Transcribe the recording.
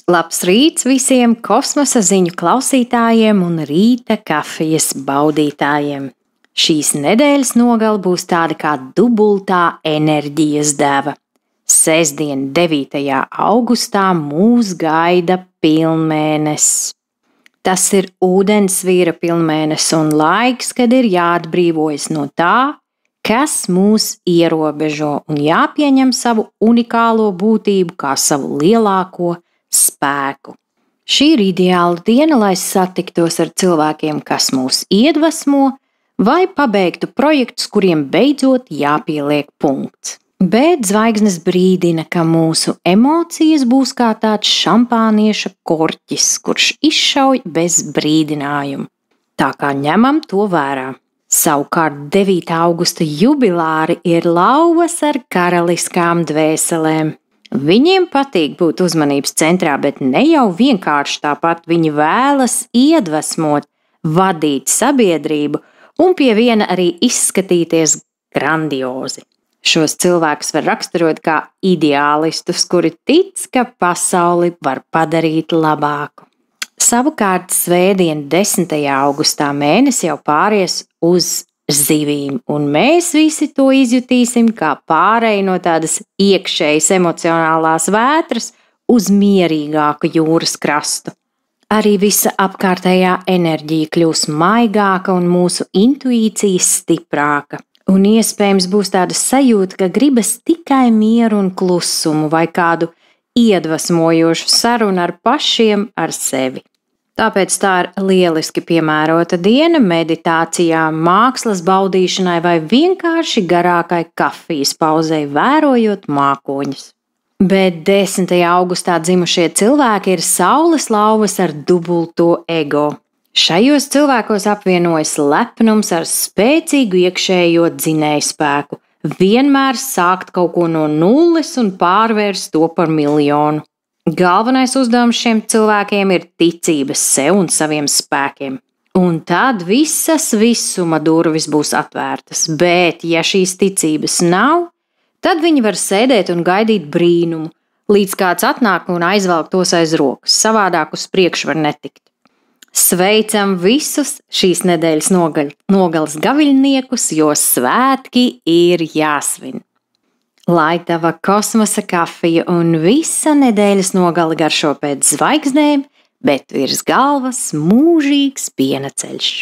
Labs rīts visiem kosmosa ziņu klausītājiem un rīta kafijas baudītājiem. Šīs nedēļas nogale būs tāda kā dubultā enerģijas deva. Sestdien, 9. augustā, mūs gaida pilnmēnesis. Tas ir ūdensvīra pilnmēnesis un laiks, kad ir jāatbrīvojas no tā, kas mūs ierobežo un jāpieņem savu unikālo būtību kā savu lielāko spēku. Šī ir ideāla diena, lai satiktos ar cilvēkiem, kas mūs iedvesmo, vai pabeigtu projektus, kuriem beidzot jāpieliek punkts. Bet zvaigznes brīdina, ka mūsu emocijas būs kā tāds šampānieša korķis, kurš izšauj bez brīdinājuma. Tā kā ņemam to vērā. Savukārt 9. augusta jubilāri ir lauvas ar karaliskām dvēselēm. Viņiem patīk būt uzmanības centrā, bet ne jau vienkārši tāpat. Viņi vēlas iedvesmot, vadīt sabiedrību un pie viena arī izskatīties grandiozi. Šos cilvēkus var raksturot kā ideālistus, kuri tic, ka pasauli var padarīt labāku. Savukārt svētdien, 10. augustā mēnesis jau pāries uz zivīm, un mēs visi to izjutīsim kā pāreju no tādas iekšējas emocionālās vētras uz mierīgāku jūras krastu. Arī visa apkārtējā enerģija kļūs maigāka un mūsu intuīcija stiprāka. Un iespējams būs tāda sajūta, ka gribas tikai mieru un klusumu vai kādu iedvesmojošu sarunu ar pašiem ar sevi. Tāpēc tā ir lieliski piemērota diena meditācijām, mākslas baudīšanai vai vienkārši garākai kafijas pauzei, vērojot mākoņus. Bet 10. augustā dzimušie cilvēki ir saules lauvas ar dubulto ego. Šajos cilvēkos apvienojas lepnums ar spēcīgu iekšējo dzinējspēku, vienmēr sākt kaut ko no nulles un pārvērst to par miljonu. Galvenais uzdevums šiem cilvēkiem ir ticības sev un saviem spēkiem. Un tad visas visuma durvis būs atvērtas, bet ja šīs ticības nav, tad viņi var sēdēt un gaidīt brīnumu, līdz kāds atnāk un aizvelk tos aiz rokas, savādāk uz priekšu var netikt. Sveicam visus šīs nedēļas nogales gaviļniekus, jo svētki ir jāsvin. Lai tava kosmosa kafija un visa nedēļas nogale garšo pēc zvaigznēm, bet virs galvas mūžīgs piena ceļš.